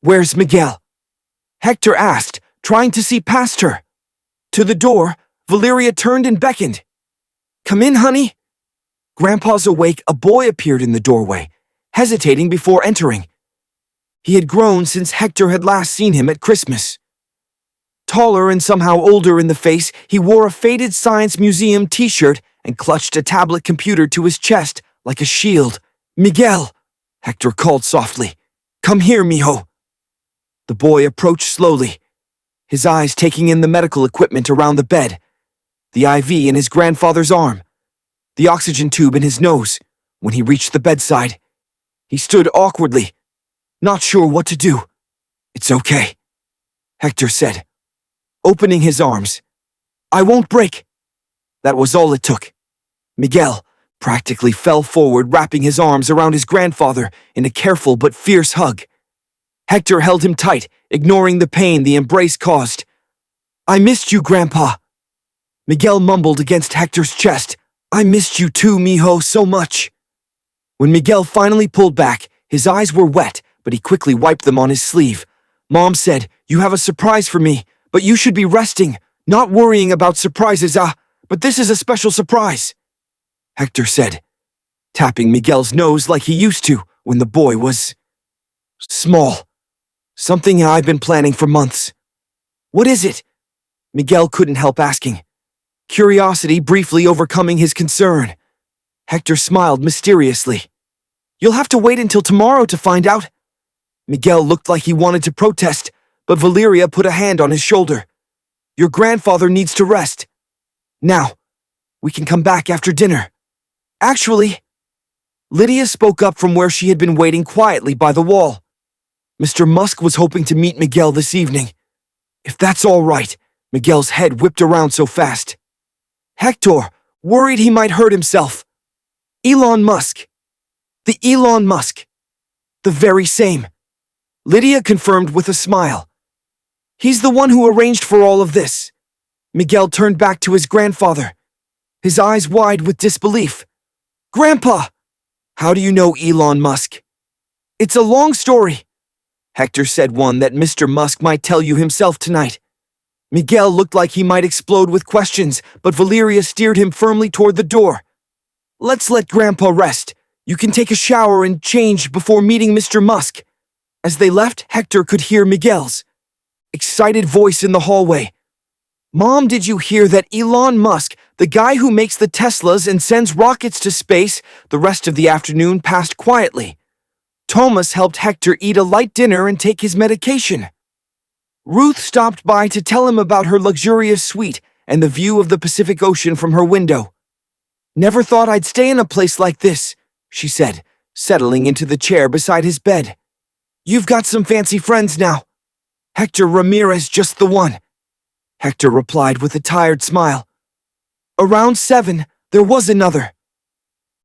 [SPEAKER 1] "Where's Miguel?" Hector asked, trying to see past her. To the door, Valeria turned and beckoned. "Come in, honey." Grandpa's awake. A boy appeared in the doorway, hesitating before entering. He had grown since Hector had last seen him at Christmas. Taller and somehow older in the face, he wore a faded Science Museum t-shirt and clutched a tablet computer to his chest like a shield. "Miguel," Hector called softly. "Come here, mijo." The boy approached slowly, his eyes taking in the medical equipment around the bed, the IV in his grandfather's arm, the oxygen tube in his nose. When he reached the bedside, he stood awkwardly, not sure what to do. "It's okay," Hector said, opening his arms. "I won't break." That was all it took. Miguel practically fell forward, wrapping his arms around his grandfather in a careful but fierce hug. Hector held him tight, ignoring the pain the embrace caused. "I missed you, Grandpa." Miguel mumbled against Hector's chest. "I missed you too, mijo, so much." When Miguel finally pulled back, his eyes were wet, but he quickly wiped them on his sleeve. "Mom said, you have a surprise for me, but you should be resting, not worrying about surprises, but this is a special surprise," Hector said, tapping Miguel's nose like he used to when the boy was small. "Something I've been planning for months." "What is it?" Miguel couldn't help asking, curiosity briefly overcoming his concern. Hector smiled mysteriously. "You'll have to wait until tomorrow to find out." Miguel looked like he wanted to protest, but Valeria put a hand on his shoulder. "Your grandfather needs to rest. Now, we can come back after dinner." "Actually," Lydia spoke up from where she had been waiting quietly by the wall. "Mr. Musk was hoping to meet Miguel this evening. If that's all right." Miguel's head whipped around so fast. "Hector, worried he might hurt himself." "Elon Musk." "The Elon Musk." "The very same," Lydia confirmed with a smile. "He's the one who arranged for all of this." Miguel turned back to his grandfather, his eyes wide with disbelief. "Grandpa, how do you know Elon Musk?" "It's a long story." Hector said, "One that Mr. Musk might tell you himself tonight." Miguel looked like he might explode with questions, but Valeria steered him firmly toward the door. "Let's let Grandpa rest. You can take a shower and change before meeting Mr. Musk." As they left, Hector could hear Miguel's excited voice in the hallway. "Mom, did you hear that Elon Musk, the guy who makes the Teslas and sends rockets to space?" The rest of the afternoon passed quietly. Thomas helped Hector eat a light dinner and take his medication. Ruth stopped by to tell him about her luxurious suite and the view of the Pacific Ocean from her window. "Never thought I'd stay in a place like this," she said, settling into the chair beside his bed. "You've got some fancy friends now." "Hector Ramirez, just the one," Hector replied with a tired smile. "Around 7, there was another."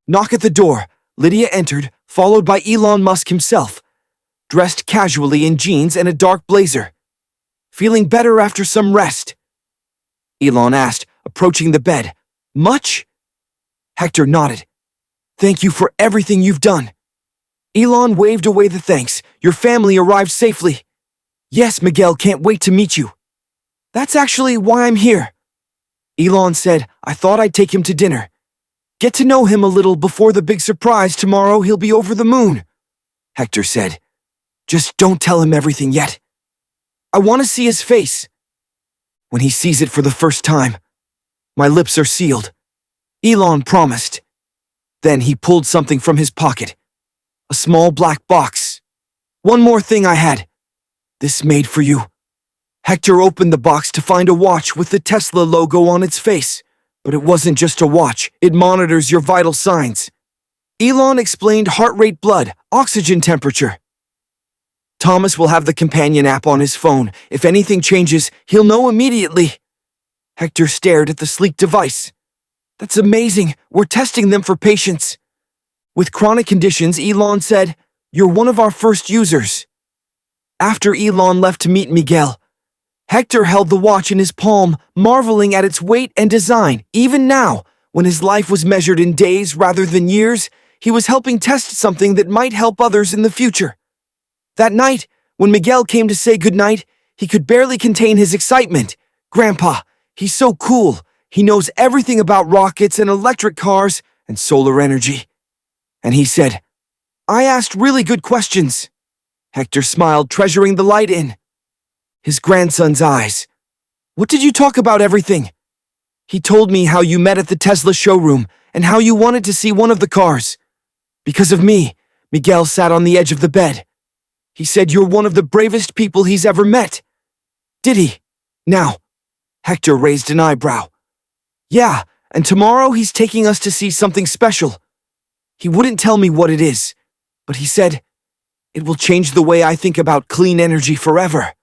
[SPEAKER 1] Knock at the door. Lydia entered, followed by Elon Musk himself, dressed casually in jeans and a dark blazer. "Feeling better after some rest?" Elon asked, approaching the bed. "Much?" Hector nodded. "Thank you for everything you've done." Elon waved away the thanks. "Your family arrived safely." "Yes, Miguel can't wait to meet you." "That's actually why I'm here." Elon said, "I thought I'd take him to dinner. Get to know him a little before the big surprise tomorrow. He'll be over the moon." Hector said. Just don't tell him everything yet. I want to see his face. When he sees it for the first time, my lips are sealed. Elon promised. Then he pulled something from his pocket. A small black box. One more thing I had. This made for you. Hector opened the box to find a watch with the Tesla logo on its face. But it wasn't just a watch, it monitors your vital signs. Elon explained heart rate, blood, oxygen temperature. Thomas will have the companion app on his phone. If anything changes, he'll know immediately. Hector stared at the sleek device. That's amazing. We're testing them for patients. With chronic conditions, Elon said, you're one of our first users. After Elon left to meet Miguel, Hector held the watch in his palm, marveling at its weight and design. Even now, when his life was measured in days rather than years, he was helping test something that might help others in the future. That night, when Miguel came to say goodnight, he could barely contain his excitement. Grandpa, he's so cool. He knows everything about rockets and electric cars and solar energy. And he said, I asked really good questions. Hector smiled, treasuring the light in his grandson's eyes. What did you talk about everything? He told me how you met at the Tesla showroom and how you wanted to see one of the cars. Because of me, Miguel sat on the edge of the bed. He said you're one of the bravest people he's ever met. Did he? Now, Hector raised an eyebrow. Yeah, and tomorrow he's taking us to see something special. He wouldn't tell me what it is, but he said, it will change the way I think about clean energy forever.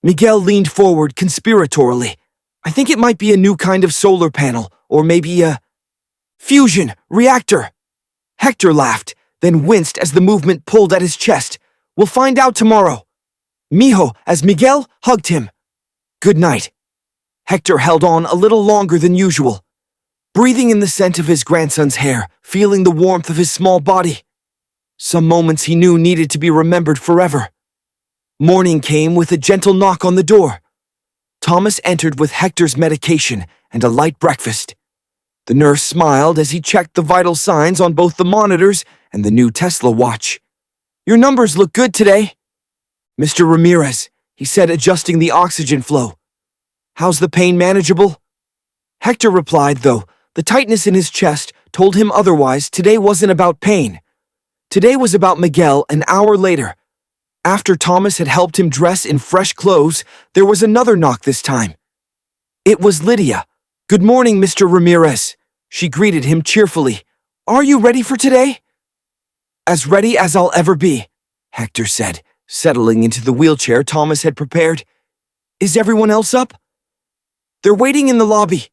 [SPEAKER 1] Miguel leaned forward conspiratorially. I think it might be a new kind of solar panel, or maybe a fusion reactor. Hector laughed, then winced as the movement pulled at his chest. We'll find out tomorrow. Mijo, as Miguel hugged him. Good night. Hector held on a little longer than usual, breathing in the scent of his grandson's hair, feeling the warmth of his small body. Some moments he knew needed to be remembered forever. Morning came with a gentle knock on the door. Thomas entered with Hector's medication and a light breakfast. The nurse smiled as he checked the vital signs on both the monitors and the new Tesla watch. Your numbers look good today. Mr. Ramirez, he said, adjusting the oxygen flow. How's the pain manageable? Hector replied, though the tightness in his chest told him otherwise. Today wasn't about pain. Today was about Miguel. An hour later, after Thomas had helped him dress in fresh clothes, there was another knock this time. It was Lydia. Good morning, Mr. Ramirez. She greeted him cheerfully. Are you ready for today? As ready as I'll ever be, Hector said, settling into the wheelchair Thomas had prepared. Is everyone else up? They're waiting in the lobby,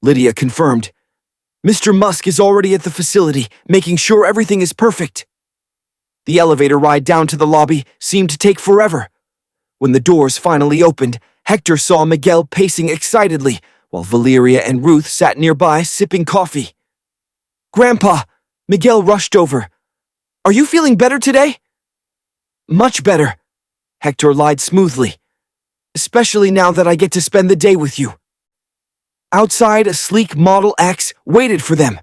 [SPEAKER 1] Lydia confirmed. Mr. Musk is already at the facility, making sure everything is perfect. The elevator ride down to the lobby seemed to take forever. When the doors finally opened, Hector saw Miguel pacing excitedly, while Valeria and Ruth sat nearby sipping coffee. Grandpa, Miguel rushed over. Are you feeling better today? Much better, Hector lied smoothly. Especially now that I get to spend the day with you. Outside, a sleek Model X waited for them.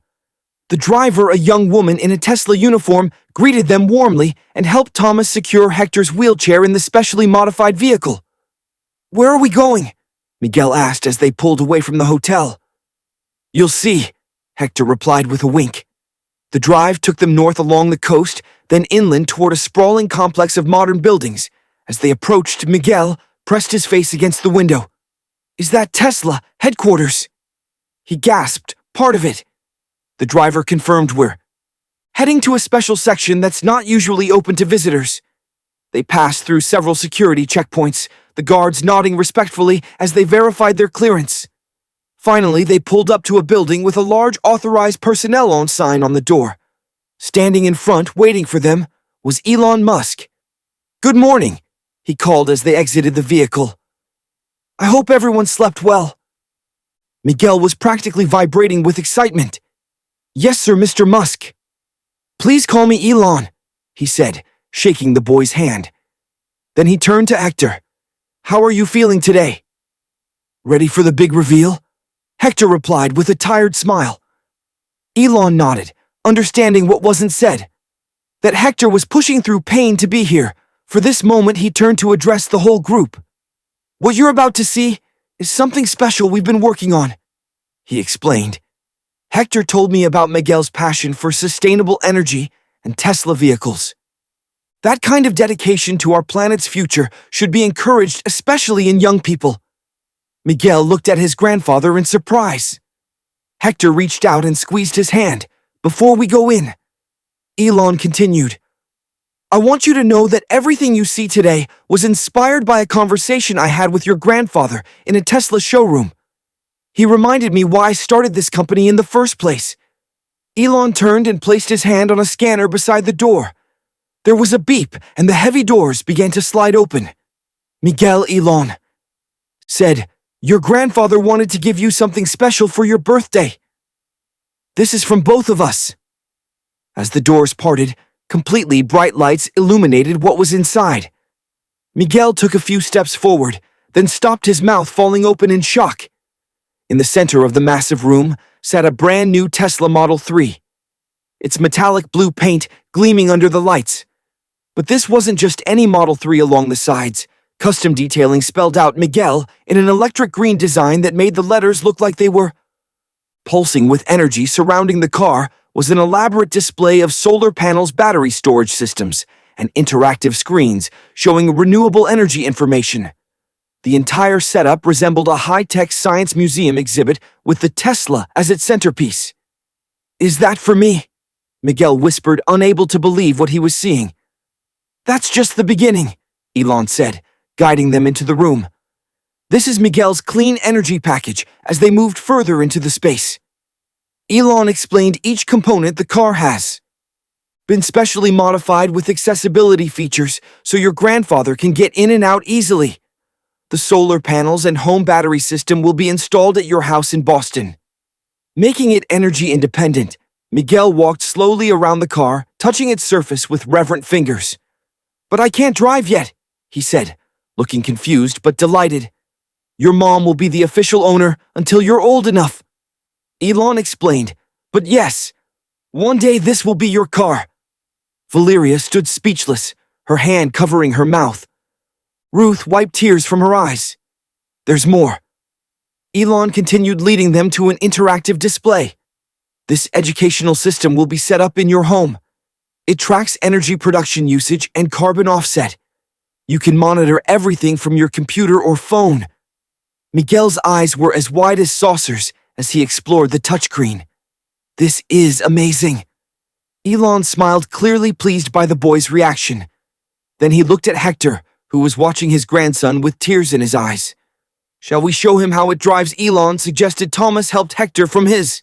[SPEAKER 1] The driver, a young woman in a Tesla uniform, greeted them warmly and helped Thomas secure Hector's wheelchair in the specially modified vehicle. Where are we going? Miguel asked as they pulled away from the hotel. You'll see, Hector replied with a wink. The drive took them north along the coast, then inland toward a sprawling complex of modern buildings. As they approached, Miguel pressed his face against the window. Is that Tesla headquarters? He gasped, part of it. The driver confirmed we're heading to a special section that's not usually open to visitors. They passed through several security checkpoints, the guards nodding respectfully as they verified their clearance. Finally, they pulled up to a building with a large authorized personnel on sign on the door. Standing in front, waiting for them, was Elon Musk. Good morning, he called as they exited the vehicle. I hope everyone slept well. Miguel was practically vibrating with excitement. Yes, sir, Mr. Musk. Please call me Elon, he said, shaking the boy's hand. Then he turned to Hector. How are you feeling today? Ready for the big reveal? Hector replied with a tired smile. Elon nodded, understanding what wasn't said. that Hector was pushing through pain to be here. For this moment, he turned to address the whole group. "What you're about to see is something special we've been working on," he explained. Hector told me about Miguel's passion for sustainable energy and Tesla vehicles. That kind of dedication to our planet's future should be encouraged, especially in young people. Miguel looked at his grandfather in surprise. Hector reached out and squeezed his hand. "Before we go in," Elon continued, "I want you to know that everything you see today was inspired by a conversation I had with your grandfather in a Tesla showroom. He reminded me why I started this company in the first place." Elon turned and placed his hand on a scanner beside the door. There was a beep, and the heavy doors began to slide open. Elon said, "Your grandfather wanted to give you something special for your birthday. This is from both of us." As the doors parted, completely bright lights illuminated what was inside. Miguel took a few steps forward, then stopped, his mouth falling open in shock. In the center of the massive room sat a brand new Tesla Model 3. Its metallic blue paint gleaming under the lights. But this wasn't just any Model 3 along the sides. Custom detailing spelled out Miguel in an electric green design that made the letters look like they were pulsing with energy. Surrounding the car was an elaborate display of solar panels, battery storage systems, and interactive screens showing renewable energy information. The entire setup resembled a high-tech science museum exhibit with the Tesla as its centerpiece. "Is that for me?" Miguel whispered, unable to believe what he was seeing. "That's just the beginning," Elon said, guiding them into the room. "This is Miguel's clean energy package." As they moved further into the space, Elon explained each component the car has been specially modified with accessibility features so your grandfather can get in and out easily. The solar panels and home battery system will be installed at your house in Boston, making it energy independent. Miguel walked slowly around the car, touching its surface with reverent fingers. "But I can't drive yet," he said, looking confused but delighted. "Your mom will be the official owner until you're old enough," Elon explained. "But yes, one day this will be your car." Valeria stood speechless, her hand covering her mouth. Ruth wiped tears from her eyes. "There's more." Elon continued, leading them to an interactive display. "This educational system will be set up in your home. It tracks energy production usage and carbon offset. You can monitor everything from your computer or phone." Miguel's eyes were as wide as saucers as he explored the touchscreen. "This is amazing." Elon smiled, clearly pleased by the boy's reaction. Then he looked at Hector, who was watching his grandson with tears in his eyes. "Shall we show him how it drives?" Elon suggested. Thomas helped Hector from his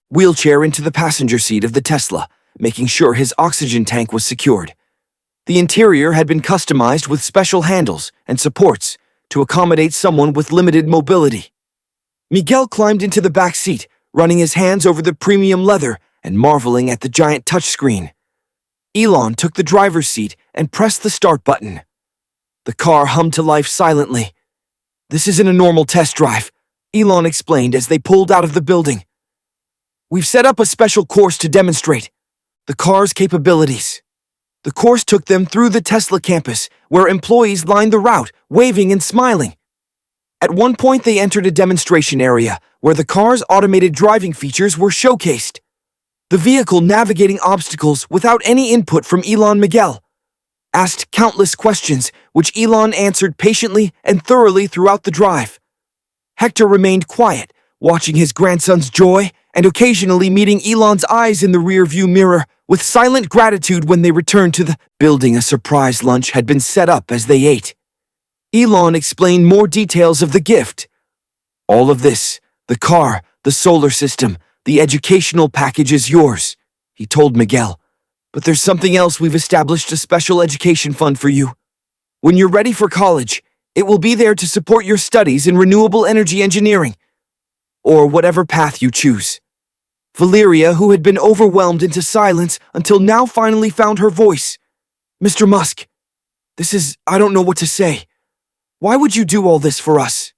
[SPEAKER 1] wheelchair into the passenger seat of the Tesla, making sure his oxygen tank was secured. The interior had been customized with special handles and supports to accommodate someone with limited mobility. Miguel climbed into the back seat, running his hands over the premium leather and marveling at the giant touchscreen. Elon took the driver's seat and pressed the start button. The car hummed to life silently. "This isn't a normal test drive," Elon explained as they pulled out of the building. "We've set up a special course to demonstrate the car's capabilities." The course took them through the Tesla campus, where employees lined the route, waving and smiling. At one point, they entered a demonstration area, where the car's automated driving features were showcased. The vehicle, navigating obstacles without any input from Elon. Miguel asked countless questions, which Elon answered patiently and thoroughly throughout the drive. Hector remained quiet, watching his grandson's joy and occasionally meeting Elon's eyes in the rear-view mirror with silent gratitude. When they returned to the building, a surprise lunch had been set up as they ate. Elon explained more details of the gift. "All of this, the car, the solar system, the educational package is yours," he told Miguel. "But there's something else. We've established a special education fund for you. When you're ready for college, it will be there to support your studies in renewable energy engineering, or whatever path you choose." Valeria, who had been overwhelmed into silence until now, finally found her voice. "Mr. Musk, I don't know what to say. Why would you do all this for us?"